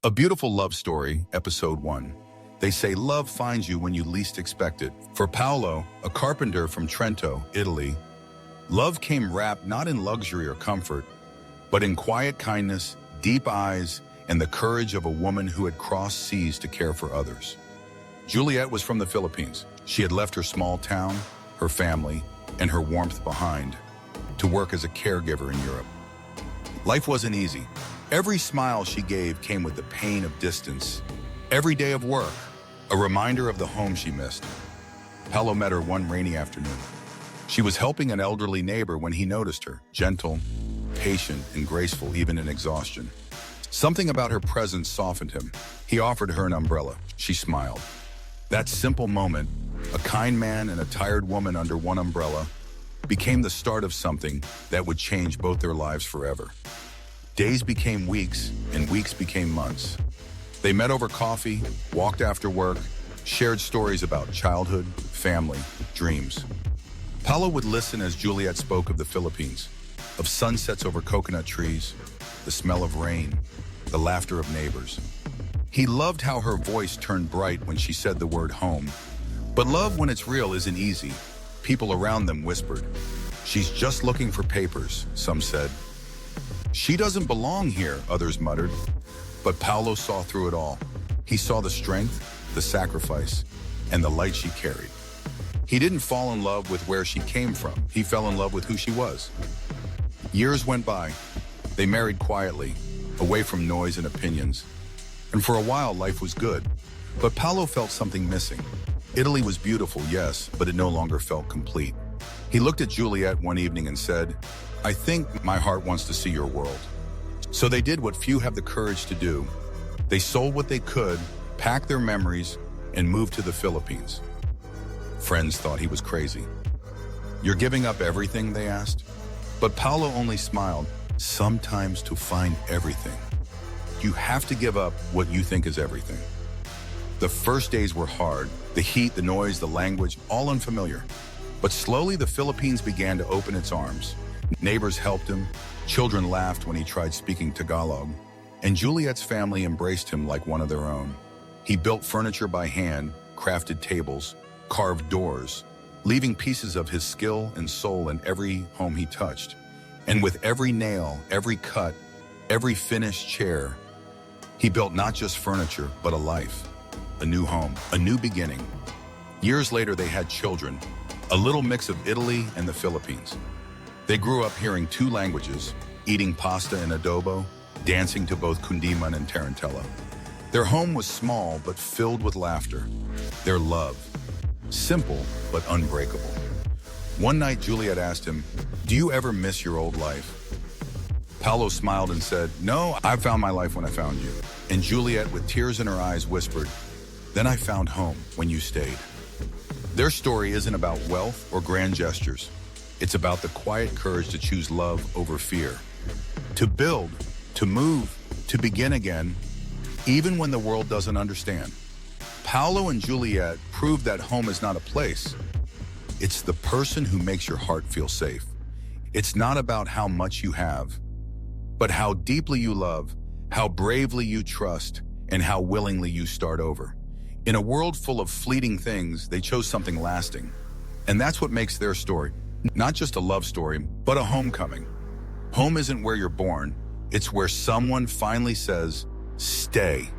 A Beautiful Love Story, Episode 1. They say love finds you when you least expect it. For Paolo, a carpenter from Trento, Italy, love came wrapped not in luxury or comfort, but in quiet kindness, deep eyes, and the courage of a woman who had crossed seas to care for others. Juliet was from the Philippines. She had left her small town, her family, and her warmth behind to work as a caregiver in Europe. Life wasn't easy. Every smile she gave came with the pain of distance. Every day of work, a reminder of the home she missed. Paolo met her one rainy afternoon. She was helping an elderly neighbor when he noticed her, gentle, patient, and graceful even in exhaustion. Something about her presence softened him. He offered her an umbrella. She smiled. That simple moment, a kind man and a tired woman under one umbrella, became the start of something that would change both their lives forever. Days became weeks, and weeks became months. They met over coffee, walked after work, shared stories about childhood, family, dreams. Paolo would listen as Juliet spoke of the Philippines, of sunsets over coconut trees, the smell of rain, the laughter of neighbors. He loved how her voice turned bright when she said the word home. But love, when it's real, isn't easy. People around them whispered. She's just looking for papers, some said. She doesn't belong here, others muttered. But Paolo saw through it all. He saw the strength, the sacrifice, and the light she carried. He didn't fall in love with where she came from. He fell in love with who she was. Years went by. They married quietly, away from noise and opinions. And for a while, life was good. But Paolo felt something missing. Italy was beautiful, yes, but it no longer felt complete. He looked at Juliet one evening and said, "I think my heart wants to see your world." So they did what few have the courage to do. They sold what they could, packed their memories, and moved to the Philippines. Friends thought he was crazy. "You're giving up everything?" they asked. But Paolo only smiled. "Sometimes to find everything, you have to give up what you think is everything." The first days were hard. The heat, the noise, the language, all unfamiliar. But slowly the Philippines began to open its arms. Neighbors helped him, children laughed when he tried speaking Tagalog, and Juliet's family embraced him like one of their own. He built furniture by hand, crafted tables, carved doors, leaving pieces of his skill and soul in every home he touched. And with every nail, every cut, every finished chair, he built not just furniture, but a life, a new home, a new beginning. Years later, they had children, a little mix of Italy and the Philippines. They grew up hearing two languages, eating pasta and adobo, dancing to both Kundiman and Tarantella. Their home was small but filled with laughter. Their love, simple but unbreakable. One night, Juliet asked him, "Do you ever miss your old life?" Paolo smiled and said, "No, I found my life when I found you." And Juliet, with tears in her eyes, whispered, "Then I found home when you stayed." Their story isn't about wealth or grand gestures. It's about the quiet courage to choose love over fear, to build, to move, to begin again, even when the world doesn't understand. Paolo and Juliet proved that home is not a place. It's the person who makes your heart feel safe. It's not about how much you have, but how deeply you love, how bravely you trust, and how willingly you start over. In a world full of fleeting things, they chose something lasting. And that's what makes their story not just a love story, but a homecoming. Home isn't where you're born. It's where someone finally says, "Stay."